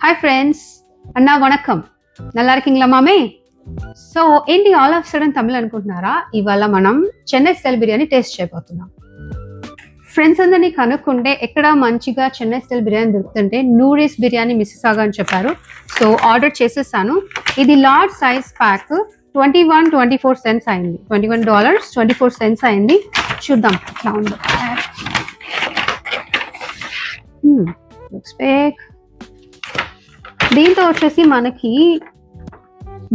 Hi friends, అన్నా వణక్కం. நல்லா இருக்கீங்களா మామే? సో ఏంటి ఆల్ ఆఫ్ సడన్ తమిళ్ అనుకుంటున్నారా? ఇవాళ మనం చెన్నై స్టైల్ బిర్యానీ టేస్ట్ చేయబోతున్నాం. ఫ్రెండ్స్ అందరినీ కనుక్కుంటే ఎక్కడ మంచిగా చెన్నై స్టైల్ బిర్యానీ దొరుకుతుంటే నూడిల్స్ బిర్యానీ మిస్సిసాగా అని చెప్పారు. సో ఆర్డర్ చేసేసాను. ఇది లార్జ్ సైజ్ ప్యాక్. $21.24 అయింది. $21.24 అయింది. చూద్దాం ఎట్లా ఉందో. దీంతో వచ్చేసి మనకి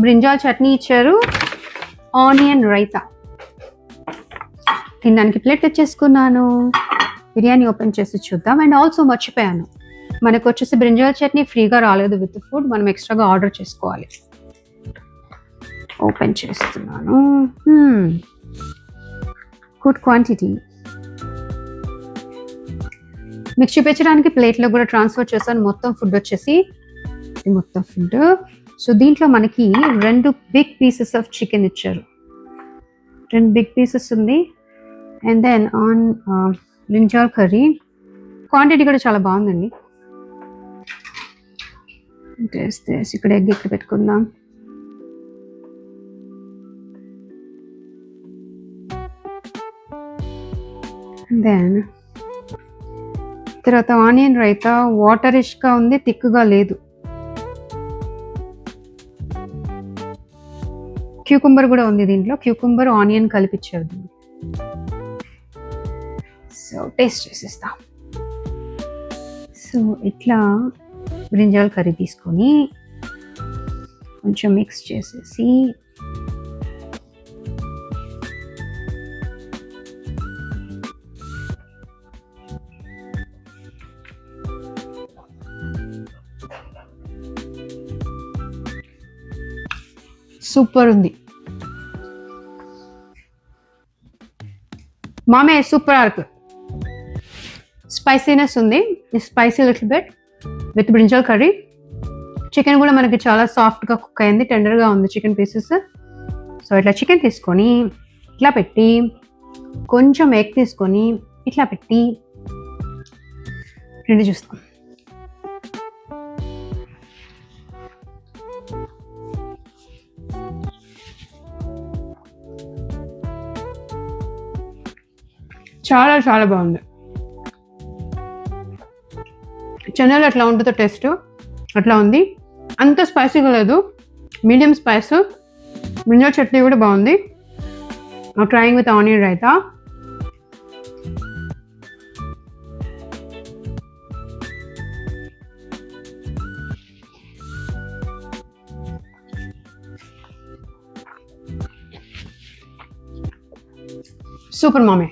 బ్రింజాల్ చట్నీ ఇచ్చారు, ఆనియన్ రైతా. తినడానికి ప్లేట్ తెచ్చేసుకున్నాను. బిర్యానీ ఓపెన్ చేసి చూద్దాం. అండ్ ఆల్సో మర్చిపోయాను, మనకు వచ్చేసి బ్రింజాల్ చట్నీ ఫ్రీగా రాలేదు విత్ ఫుడ్, మనం ఎక్స్ట్రాగా ఆర్డర్ చేసుకోవాలి. ఓపెన్ చేస్తున్నాను. Good quantity. మీకు చూపించడానికి ప్లేట్లో కూడా ట్రాన్స్ఫర్ చేశాను. మొత్తం ఫుడ్ వచ్చేసి మొత్తం ఫుడ్. సో దీంట్లో మనకి 2 బిగ్ పీసెస్ ఆఫ్ చికెన్ ఇచ్చారు. 2 బిగ్ పీసెస్ ఉంది. And then on brinjal curry. Quantity కూడా చాలా బాగుందండి. ఇక్కడ ఎగ్ ఇక్కడ పెట్టుకుందాం. దెన్ తర్వాత ఆనియన్ రైతా వాటరిష్గా ఉంది, థిక్గా లేదు. క్యూకుంబర్ కూడా ఉంది దీంట్లో. క్యూకుంబర్ ఆనియన్ కలిపిచ్చారు. సో టేస్ట్ చేసేస్తాం. సో ఇట్లా బ్రింజాల్ కర్రీ తీసుకొని కొంచెం మిక్స్ చేసేసి సూపర్ ఉంది మామే, సూపర్ ఆర్క్. స్పైసీనెస్ ఉంది, spicy little bit with brinjal curry. Chicken కూడా మనకి చాలా సాఫ్ట్గా కుక్ అయింది, టెండర్గా ఉంది చికెన్ పీసెస్. సో ఇట్లా చికెన్ తీసుకొని ఇట్లా పెట్టి కొంచెం ఎగ్ తీసుకొని ఇట్లా పెట్టి రెండు చూస్తాం. చాలా చాలా బాగుంది. చెన్నైలో ఎట్లా ఉంటుందో టేస్ట్ అట్లా ఉంది. అంత స్పైసీగా లేదు, మీడియం స్పైస్. బ్రింజాల్ చట్నీ కూడా బాగుంది. Trying with onion raita. Super మామే.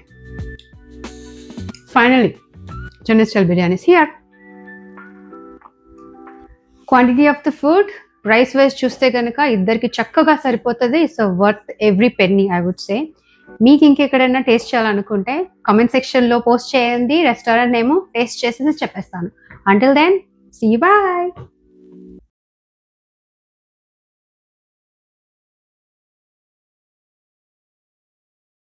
Finally, Chennai style biryani is here. Quantity of the food, price wise చూస్తే కనుక ఇద్దరికి చక్కగా సరిపోతుంది. So worth every penny I would say. మీకు ఇంకెక్కడైనా టేస్ట్ చేయాలనుకుంటే కామెంట్ సెక్షన్లో పోస్ట్ చేయండి. రెస్టారెంట్ నేమో టేస్ట్ చేసేసి చెప్పేస్తాను. Until then, see you, bye.